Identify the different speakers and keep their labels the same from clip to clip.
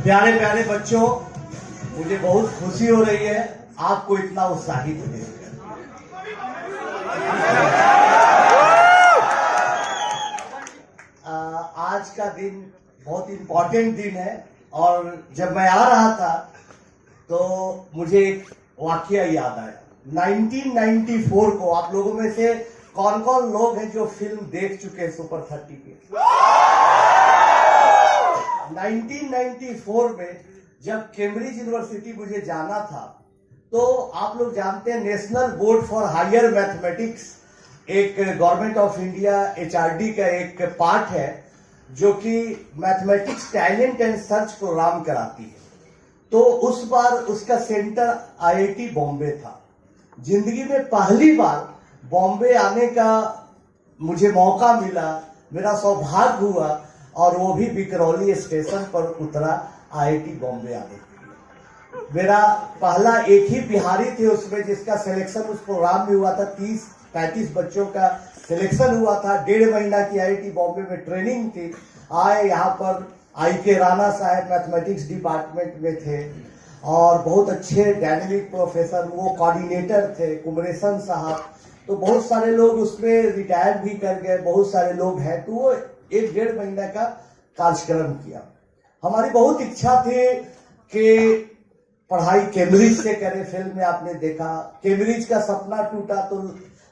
Speaker 1: प्यारे प्यारे बच्चों, मुझे बहुत खुशी हो रही है आपको इतना उत्साहित देखकर। आज का दिन बहुत इम्पोर्टेंट दिन है और जब मैं आ रहा था तो मुझे एक वाकया याद आया। 1994 को आप लोगों में से कौन कौन लोग हैं जो फिल्म देख चुके हैं सुपर 30 के? 1994 में जब कैम्ब्रिज यूनिवर्सिटी मुझे जाना था तो आप लोग जानते हैं National Board for Higher Mathematics एक गवर्नमेंट ऑफ इंडिया HRD का एक पार्ट है जो कि Mathematics Talent and Search Programme कराती है। तो उस बार उसका सेंटर IIT बॉम्बे था। जिंदगी में पहली बार बॉम्बे आने का मुझे मौका मिला, मेरा सौभाग्य हुआ और वो भी बिकरौली स्टेशन पर उतरा IIT बॉम्बे आने के लिए। मेरा पहला एक ही बिहारी थे उसमें जिसका सिलेक्शन उस प्रोग्राम में हुआ था। 30-35 बच्चों का सिलेक्शन हुआ था। 1.5 महीना की IIT बॉम्बे में ट्रेनिंग थी। आए यहाँ पर IK राणा साहब मैथमेटिक्स डिपार्टमेंट में थे और बहुत अच्छे डायनेमिक प्रोफेसर, वो कोऑर्डिनेटर थे कुमरेशन साहब। तो बहुत सारे लोग उसमें रिटायर भी कर गए, बहुत सारे लोग हैं। तो वो 1-1.5 महीना का कार्यक्रम किया। हमारी बहुत इच्छा थी कि पढ़ाई कैम्ब्रिज से करें। फिल्म में आपने देखा कैम्ब्रिज का सपना टूटा तो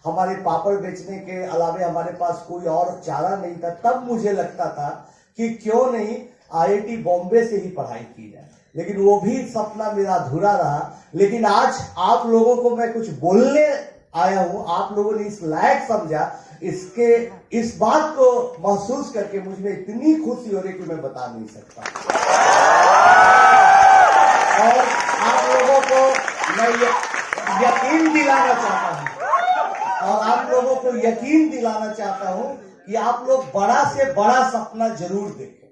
Speaker 1: हमारे पापड़ बेचने के अलावे हमारे पास कोई और चारा नहीं था। तब मुझे लगता था कि क्यों नहीं IIT बॉम्बे से ही पढ़ाई की जाए, लेकिन वो भी सपना मेरा अधूरा रहा। लेकिन आज आप लोगों को मैं कुछ बोलने आया हूं, आप लोगों ने इस लायक समझा, इस बात को महसूस करके मुझे इतनी खुशी हो रही कि मैं बता नहीं सकता। और आप लोगों को मैं यकीन दिलाना चाहता हूं कि आप लोग बड़ा से बड़ा सपना जरूर देखें।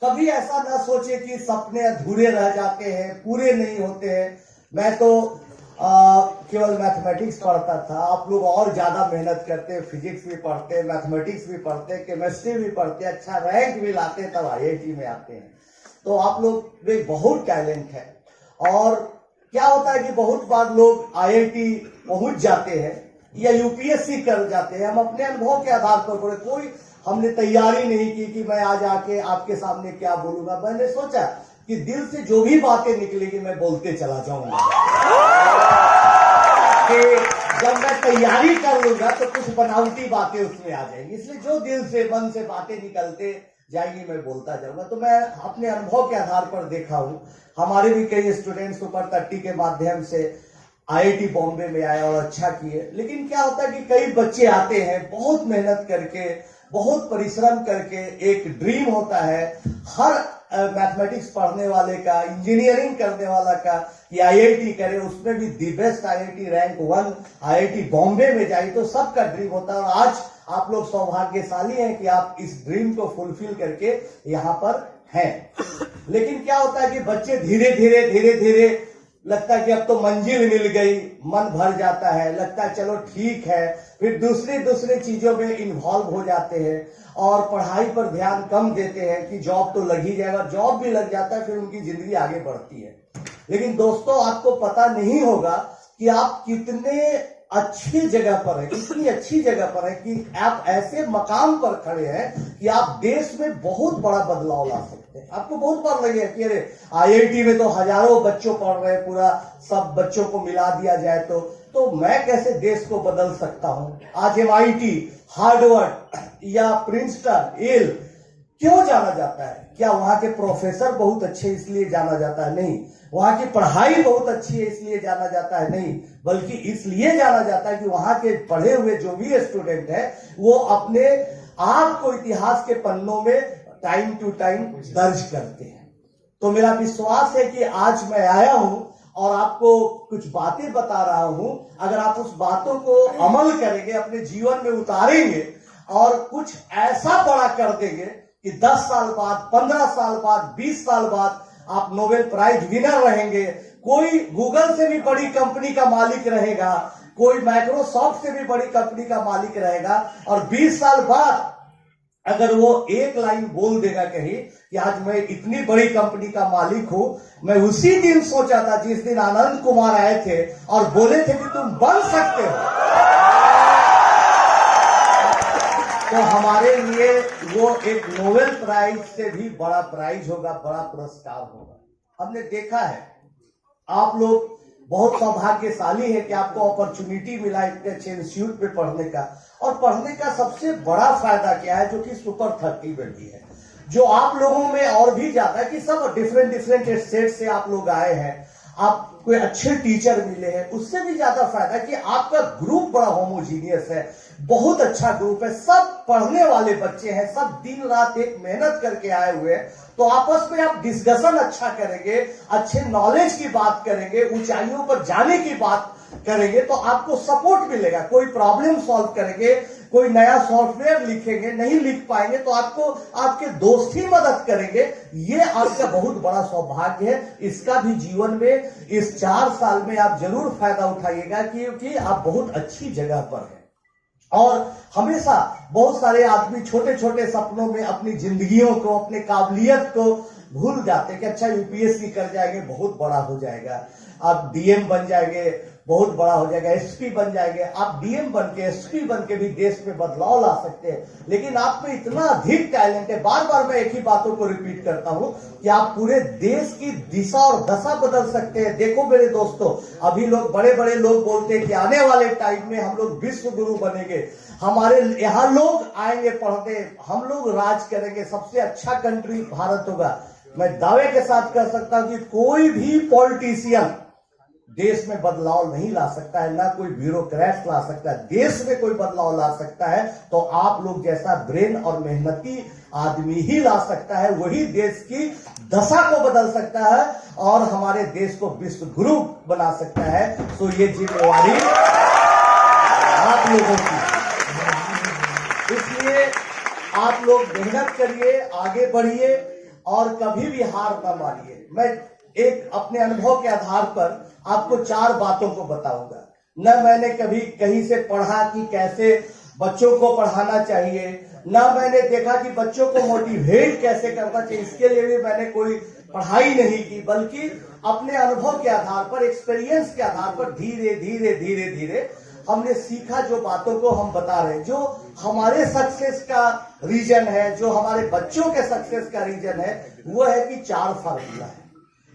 Speaker 1: कभी ऐसा ना सोचे कि सपने अधूरे रह जाते हैं, पूरे नहीं होते हैं। मैं तो केवल मैथमेटिक्स पढ़ता था, आप लोग और ज्यादा मेहनत करते, फिजिक्स भी पढ़ते, मैथमेटिक्स भी पढ़ते, केमिस्ट्री भी पढ़ते, अच्छा रैंक भी लाते, तब IIT में आते हैं। तो आप लोग में बहुत टैलेंट है। और क्या होता है कि बहुत बार लोग IIT पहुंच जाते हैं या UPSC कर जाते हैं। हम अपने अनुभव के आधार पर बोले, कोई हमने तैयारी नहीं की कि मैं आज आके आपके सामने क्या बोलूंगा। मैंने सोचा कि दिल से जो भी बातें निकलेगी मैं बोलते चला जाऊंगा। कि जब मैं तैयारी कर लूंगा तो कुछ बनावटी बातें उसमें आ जाएंगी, इसलिए जो दिल से मन से बातें निकलते जाएंगी मैं बोलता जाऊंगा। तो मैं अपने अनुभव के आधार पर देखा हूं, हमारे भी कई स्टूडेंट्स सुपर 30 के माध्यम से IIT बॉम्बे में आए और अच्छा किए। लेकिन क्या होता है कि कई बच्चे आते हैं बहुत मेहनत करके, बहुत परिश्रम करके। एक ड्रीम होता है हर मैथमेटिक्स पढ़ने वाले का, इंजीनियरिंग करने वाला का, कि IIT करे, उसमें भी the best IIT rank 1 IIT Bombay में जाए, तो सबका ड्रीम होता है। और आज आप लोग सौभाग्यशाली हैं कि आप इस ड्रीम को फुलफिल करके यहाँ पर हैं। लेकिन क्या होता है कि बच्चे धीरे धीरे लगता है कि अब तो मंजिल मिल गई, मन भर जाता है, लगता है चलो ठीक है, फिर दूसरी चीजों में इन्वॉल्व हो जाते हैं और पढ़ाई पर ध्यान कम देते हैं कि जॉब तो लग ही जाएगा। जॉब भी लग जाता है, फिर उनकी जिंदगी आगे बढ़ती है। लेकिन दोस्तों, आपको पता नहीं होगा कि आप कितने अच्छी जगह पर है, इतनी अच्छी जगह पर है कि आप ऐसे मकाम पर खड़े हैं कि आप देश में बहुत बड़ा बदलाव ला सकते हैं। आपको बहुत बार लगे कि अरे IIT में तो हजारों बच्चों पढ़ रहे हैं, पूरा सब बच्चों को मिला दिया जाए तो मैं कैसे देश को बदल सकता हूं। आज MIT, हार्वर्ड या प्रिंसटन, येल क्यों जाना जाता है? क्या वहां के प्रोफेसर बहुत अच्छे इसलिए जाना जाता है? नहीं। वहां की पढ़ाई बहुत अच्छी है इसलिए जाना जाता है? नहीं। बल्कि इसलिए जाना जाता है कि वहां के पढ़े हुए जो भी स्टूडेंट है वो अपने आप को इतिहास के पन्नों में टाइम टू टाइम दर्ज करते हैं। तो मेरा विश्वास है कि आज मैं आया हूं और आपको कुछ बातें बता रहा हूं। अगर आप उस बातों को अमल करेंगे, अपने जीवन में उतारेंगे और कुछ ऐसा बड़ा कर देंगे कि 10 साल बाद, 15 साल बाद, 20 साल बाद आप नोबेल प्राइज विनर रहेंगे। कोई गूगल से भी बड़ी कंपनी का मालिक रहेगा, कोई माइक्रोसॉफ्ट से भी बड़ी कंपनी का मालिक रहेगा और 20 साल बाद अगर वो एक लाइन बोल देगा कहीं कि आज मैं इतनी बड़ी कंपनी का मालिक हूं, मैं उसी दिन सोचा था जिस दिन आनंद कुमार आए थे और बोले थे कि तुम बन सकते हो, तो हमारे लिए वो एक नोबेल प्राइज से भी बड़ा प्राइज होगा, बड़ा पुरस्कार होगा। हमने देखा है, आप लोग बहुत सौभाग्यशाली है कि आपको अपॉर्चुनिटी मिला इतने अच्छे इंस्टीट्यूट में पढ़ने का। और पढ़ने का सबसे बड़ा फायदा क्या है, जो कि सुपर 30 में भी है, जो आप लोगों में और भी ज्यादा है कि सब डिफरेंट स्टेट से आप लोग आए हैं, आप कोई अच्छे टीचर मिले हैं, उससे भी ज्यादा फायदा कि आपका ग्रुप बड़ा होमोजीनियस है, बहुत अच्छा ग्रुप है, सब पढ़ने वाले बच्चे हैं, सब दिन रात एक मेहनत करके आए हुए हैं। तो आपस में आप डिस्कशन अच्छा करेंगे, अच्छे नॉलेज की बात करेंगे, ऊंचाइयों पर जाने की बात करेंगे, तो आपको सपोर्ट मिलेगा। कोई प्रॉब्लम सॉल्व करेंगे, कोई नया सॉफ्टवेयर लिखेंगे, नहीं लिख पाएंगे तो आपको आपके दोस्त ही मदद करेंगे। ये आपका बहुत बड़ा सौभाग्य है। इसका भी जीवन में इस 4 साल में आप जरूर फायदा उठाइएगा, क्योंकि आप बहुत अच्छी जगह पर हैं। और हमेशा बहुत सारे आदमी छोटे छोटे सपनों में अपनी जिंदगियों को, अपने काबिलियत को भूल जाते हैं कि अच्छा यूपीएससी कर जाएंगे, बहुत बड़ा हो जाएगा, आप डीएम बन जाएंगे, बहुत बड़ा हो जाएगा, एसपी बन जाएंगे। आप डीएम बन के, एसपी बन के भी देश में बदलाव ला सकते हैं, लेकिन आप में इतना अधिक टैलेंट है। बार बार मैं एक ही बातों को रिपीट करता हूं कि आप पूरे देश की दिशा और दशा बदल सकते हैं। देखो मेरे दोस्तों, अभी लोग बड़े बड़े लोग बोलते हैं कि आने वाले टाइम में हम लोग विश्व गुरु बनेंगे, हमारे यहाँ लोग आएंगे पढ़ने, हम लोग राज करेंगे, सबसे अच्छा कंट्री भारत होगा। मैं दावे के साथ कह सकता हूं कि कोई भी पॉलिटिशियन देश में बदलाव नहीं ला सकता है, ना कोई ब्यूरोक्रेट ला सकता है। देश में कोई बदलाव ला सकता है तो आप लोग जैसा ब्रेन और मेहनती आदमी ही ला सकता है, वही देश की दशा को बदल सकता है और हमारे देश को विश्व गुरु बना सकता है। तो ये जिम्मेवारी आप लोगों की, इसलिए आप लोग मेहनत करिए, आगे बढ़िए और कभी भी हार न मानिए। मैं एक अपने अनुभव के आधार पर आपको 4 बातों को बताऊंगा। न मैंने कभी कहीं से पढ़ा कि कैसे बच्चों को पढ़ाना चाहिए, न मैंने देखा कि बच्चों को मोटिवेट कैसे करना चाहिए, इसके लिए भी मैंने कोई पढ़ाई नहीं की, बल्कि अपने अनुभव के आधार पर, एक्सपीरियंस के आधार पर धीरे धीरे धीरे धीरे हमने सीखा। जो बातों को हम बता रहे हैं, जो हमारे सक्सेस का रीजन है, जो हमारे बच्चों के सक्सेस का रीजन है, वो है कि 4 फार्मूला है।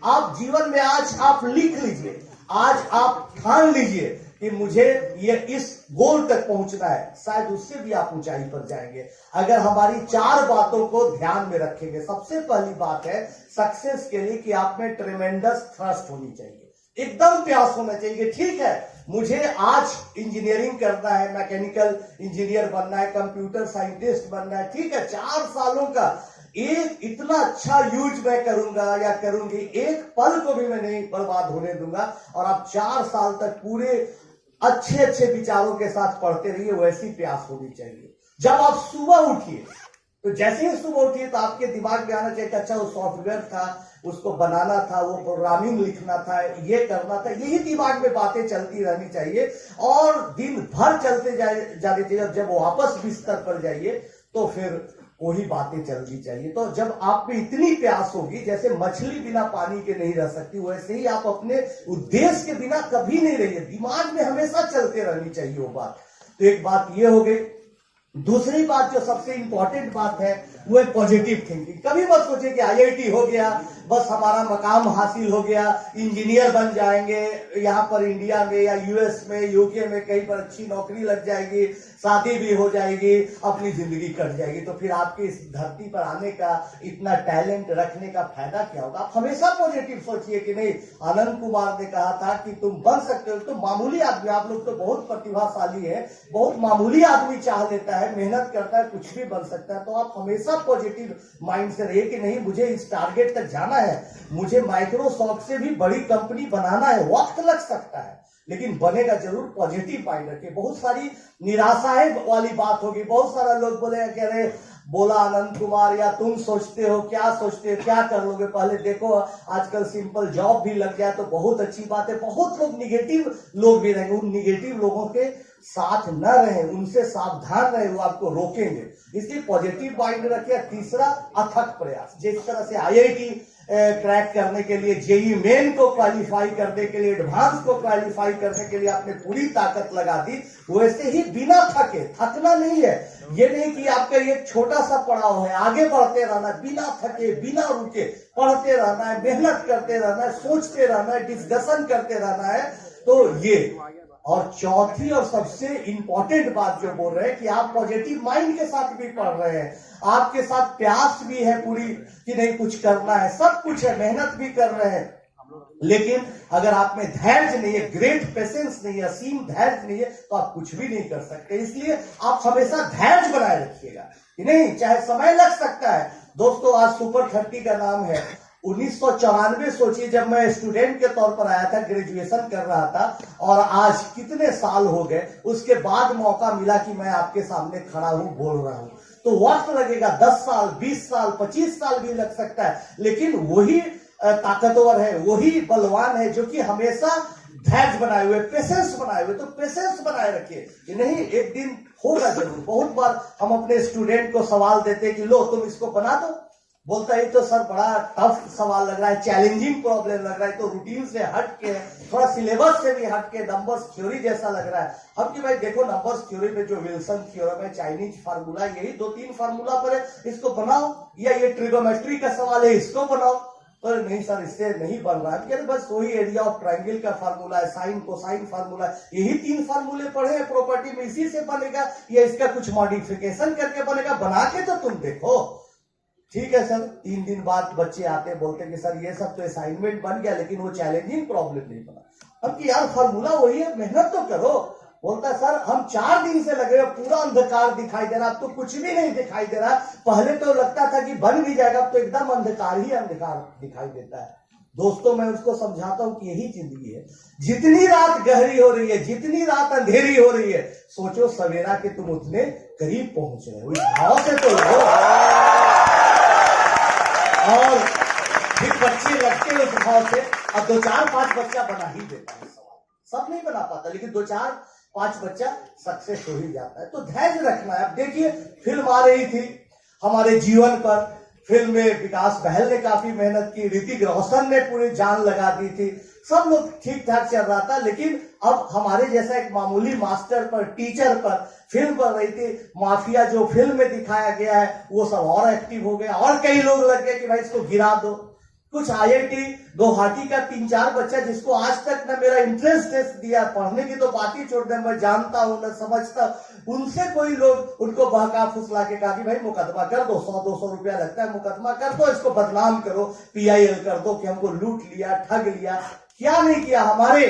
Speaker 1: आप जीवन में आज आप लिख लीजिए, आज आप ठान लीजिए कि मुझे ये इस गोल तक पहुंचना है, शायद उससे भी आप ऊंचाई पर जाएंगे अगर हमारी 4 बातों को ध्यान में रखेंगे। सबसे पहली बात है सक्सेस के लिए कि आप में ट्रेमेंडस थ्रस्ट होनी चाहिए, एकदम प्यास होना चाहिए। ठीक है, मुझे आज इंजीनियरिंग करना है, मैकेनिकल इंजीनियर बनना है, कंप्यूटर साइंटिस्ट बनना है, ठीक है, 4 सालों का एक इतना अच्छा यूज मैं करूंगा या करूंगी, एक पल को भी मैं नहीं बर्बाद होने दूंगा। और आप 4 साल तक पूरे अच्छे अच्छे विचारों के साथ पढ़ते रहिए, वैसी प्यास होनी चाहिए। जब आप सुबह उठिए तो जैसे ही सुबह उठिए तो आपके दिमाग में आना चाहिए कि अच्छा वो सॉफ्टवेयर था, उसको बनाना था, वो प्रोग्रामिंग लिखना था, ये करना था, यही दिमाग में बातें चलती रहनी चाहिए और दिन भर चलते जाने चाहिए। और जब वापस बिस्तर पर जाइए तो फिर वही बातें चलनी चाहिए। तो जब आप में इतनी प्यास होगी, जैसे मछली बिना पानी के नहीं रह सकती, वैसे ही आप अपने उद्देश्य के बिना कभी नहीं रहिए, दिमाग में हमेशा चलते रहनी चाहिए वो बात। तो एक बात ये हो गई। दूसरी बात जो सबसे इंपॉर्टेंट बात है वो है पॉजिटिव थिंकिंग। कभी मत सोचिए कि आईआईटी हो गया, बस हमारा मकाम हासिल हो गया, इंजीनियर बन जाएंगे, यहाँ पर इंडिया में या यूएस में, यूके में कहीं पर अच्छी नौकरी लग जाएगी, शादी भी हो जाएगी, अपनी जिंदगी कट जाएगी। तो फिर आपके इस धरती पर आने का, इतना टैलेंट रखने का फायदा क्या होगा? आप हमेशा पॉजिटिव सोचिए कि नहीं, आनंद कुमार ने कहा था कि तुम बन सकते हो। तो मामूली आदमी, आप लोग तो बहुत प्रतिभाशाली है, बहुत मामूली आदमी चाह लेता है, मेहनत करता है, कुछ भी बन सकता है। तो आप हमेशा पॉजिटिव माइंड से रहिए कि नहीं, मुझे इस टारगेट तक जाना है, मुझे माइक्रोसॉफ्ट से भी बड़ी कंपनी बनाना है। वक्त लग सकता है लेकिन बनेगा जरूर। पॉजिटिव माइंड रखिए। बहुत सारी निराशाएं वाली बात होगी, बहुत सारा लोग बोले कह रहे बोला आनंद कुमार, या तुम सोचते हो, क्या सोचते हो, क्या कर लोगे, पहले देखो आजकल सिंपल जॉब भी लग जाए तो बहुत अच्छी बात है। बहुत लोग निगेटिव लोग भी रहेंगे, उन निगेटिव लोगों के साथ न रहे, उनसे सावधान रहे, वो आपको रोकेंगे। इसलिए पॉजिटिव माइंड रखिए। तीसरा, अथक प्रयास। जिस तरह से IIT क्रैक करने के लिए, JEE मेन को क्वालिफाई करने के लिए, एडवांस को क्वालिफाई करने के लिए आपने पूरी ताकत लगा दी, वैसे ही बिना थके, थकना नहीं है, ये नहीं कि आपका ये छोटा सा पड़ाव है, आगे बढ़ते रहना है, बिना थके, बिना रुके पढ़ते रहना है, मेहनत करते रहना है, सोचते रहना है, डिस्कशन करते रहना है। तो ये, और चौथी और सबसे इंपॉर्टेंट बात जो बोल रहे हैं कि आप पॉजिटिव माइंड के साथ भी पढ़ रहे हैं, आपके साथ प्यास भी है पूरी कि नहीं कुछ करना है, सब कुछ है, मेहनत भी कर रहे हैं, लेकिन अगर आप में धैर्य नहीं है, ग्रेट पेशेंस नहीं है, असीम धैर्य नहीं है, तो आप कुछ भी नहीं कर सकते। इसलिए आप हमेशा धैर्य बनाए रखिएगा कि नहीं, चाहे समय लग सकता है। दोस्तों, आज सुपर 30 का नाम है। 1994 सोचिए, जब मैं स्टूडेंट के तौर पर आया था, ग्रेजुएशन कर रहा था, और आज कितने साल हो गए, उसके बाद मौका मिला कि मैं आपके सामने खड़ा हूं, बोल रहा हूं। तो वक्त लगेगा, 10 साल, 20 साल, 25 साल भी लग सकता है, लेकिन वही ताकतवर है, वही बलवान है जो कि हमेशा धैर्य बनाए हुए, पेशेंस बनाए हुए। तो पेशेंस बनाए रखिए कि नहीं, एक दिन होगा जरूर। बहुत बार हम अपने स्टूडेंट को सवाल देते हैं कि लो तुम इसको बना दो, बोलता है तो सर बड़ा टफ सवाल लग रहा है, चैलेंजिंग प्रॉब्लम लग रहा है, तो रूटीन से हट के, थोड़ा सिलेबस से भी हट के, नंबर्स थ्योरी जैसा लग रहा है। हम कि भाई देखो, नंबर्स थ्योरी में जो विल्सन थ्योरम है, चाइनीज फार्मूला, यही 2-3 फार्मूला पर है, इसको बनाओ, या ये ट्रिगोमेट्री का सवाल है, इसको बनाओ। पर नहीं सर, इससे नहीं बन रहा है, बस वही एरिया ऑफ ट्रायंगल का फार्मूला है, साइन कोसाइन फार्मूला है, यही 3 फार्मूले पढ़े हैं प्रॉपर्टी में, इसी से बनेगा, या इसका कुछ मॉडिफिकेशन करके बनेगा, बना के तो तुम देखो। ठीक है सर, 3 दिन बाद बच्चे आते बोलते कि सर ये सब तो असाइनमेंट बन गया, लेकिन वो चैलेंजिंग प्रॉब्लम नहीं बना। अब कि यार फार्मूला वही है, मेहनत तो करो। बोलता सर हम 4 दिन से लगे, पूरा अंधकार दिखाई दे रहा, अब तो कुछ भी नहीं दिखाई दे रहा, पहले तो लगता था कि बन भी जाएगा, अब तो एकदम अंधकार ही अंधकार दिखाई देता है। दोस्तों, मैं उसको समझाता हूं कि यही जिंदगी है। जितनी रात गहरी हो रही है, जितनी रात अंधेरी हो रही है, सोचो सवेरा के तुम उतने करीब पहुंच रहे हो, इस भाव से तो लो। और फिर बच्चे लगते हैं उस भाव से। अब 2-4-5 बच्चा बना ही देता है सवाल, सब नहीं बना पाता, लेकिन 2-4-5 बच्चा सक्सेस हो ही जाता है। तो धैर्य रखना है। अब देखिए, फिल्म आ रही थी हमारे जीवन पर, फिल्म में विकास बहल ने काफी मेहनत की, ऋतिक रोशन ने पूरी जान लगा दी थी, सब लोग ठीक ठाक चल रहा था। लेकिन अब हमारे जैसा एक मामूली मास्टर पर, टीचर पर फिल्म बन रही थी, माफिया जो फिल्म में दिखाया गया है वो सब और एक्टिव हो गया, और कई लोग लग गए कि भाई इसको गिरा दो। कुछ IIT गुवाहाटी का 3-4 बच्चा, जिसको आज तक न मेरा इंटरेस्ट टेस्ट दिया, पढ़ने की तो बात ही छोड़ दे, मैं जानता हूं न समझता, उनसे कोई लोग उनको बहका फुसला के कहा कि भाई मुकदमा कर दो, 100-200 रुपया लगता है, मुकदमा कर दो, इसको बदनाम करो, PIL कर दो कि हमको लूट लिया, ठग लिया। क्या नहीं किया, हमारे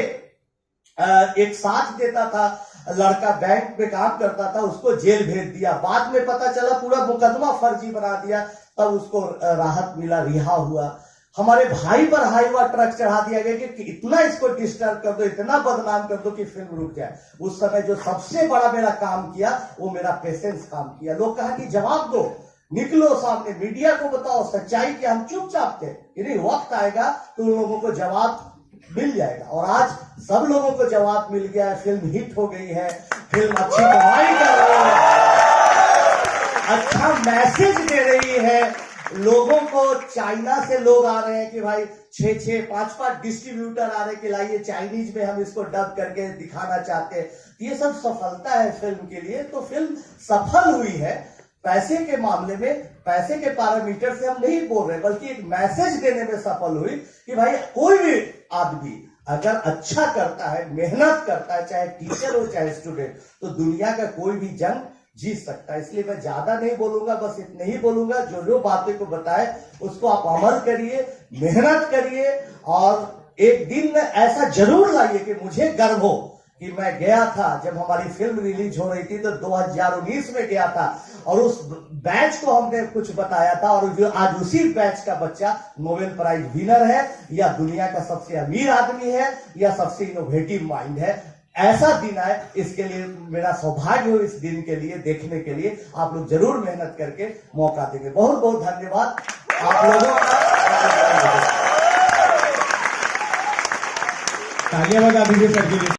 Speaker 1: एक साथ देता था लड़का, बैंक में काम करता था, उसको जेल भेज दिया, बाद में पता चला पूरा मुकदमा फर्जी बना दिया, तब उसको राहत मिला, रिहा हुआ। हमारे भाई पर हाईवा ट्रक चढ़ा दिया गया कि इतना इसको डिस्टर्ब कर दो, इतना बदनाम कर दो कि फिल्म रुक जाए। उस समय जो सबसे बड़ा मेरा काम किया वो मेरा पेशेंस काम किया। लोग कहा कि जवाब दो, निकलो सामने, मीडिया को बताओ सच्चाई की। हम चुपचाप थे कि नहीं, वक्त आएगा तो उन लोगों को जवाब मिल जाएगा, और आज सब लोगों को जवाब मिल गया है। फिल्म हिट हो गई है, फिल्म अच्छी कमाई कर रही है, अच्छा मैसेज दे रही है लोगों को। चाइना से लोग आ रहे हैं कि भाई 6-6, 5-5 डिस्ट्रीब्यूटर आ रहे हैं कि लाइए चाइनीज में हम इसको डब करके दिखाना चाहते हैं। ये सब सफलता है फिल्म के लिए। तो फिल्म सफल हुई है, पैसे के मामले में, पैसे के पैरामीटर से हम नहीं बोल रहे, बल्कि एक मैसेज देने में सफल हुई कि भाई कोई भी आदमी अगर अच्छा करता है, मेहनत करता है, चाहे टीचर हो चाहे स्टूडेंट, तो दुनिया का कोई भी जंग जीत सकता है। इसलिए मैं ज्यादा नहीं बोलूंगा, बस इतने ही बोलूंगा, जो जो बातें को बताए उसको आप अमल करिए, मेहनत करिए, और एक दिन ऐसा जरूर लाइए कि मुझे गर्व हो कि मैं गया था, जब हमारी फिल्म रिलीज हो रही थी तो 2019 में गया था, और उस बैच को हमने कुछ बताया था, और जो आज उसी बैच का बच्चा नोबेल प्राइज विनर है, या दुनिया का सबसे अमीर आदमी है, या सबसे इनोवेटिव माइंड है। ऐसा दिन आए, इसके लिए मेरा सौभाग्य हो इस दिन के लिए देखने के लिए। आप लोग जरूर मेहनत करके मौका देंगे। बहुत बहुत धन्यवाद आप लोगों का।
Speaker 2: तालियां बजा दीजिए सर के लिए।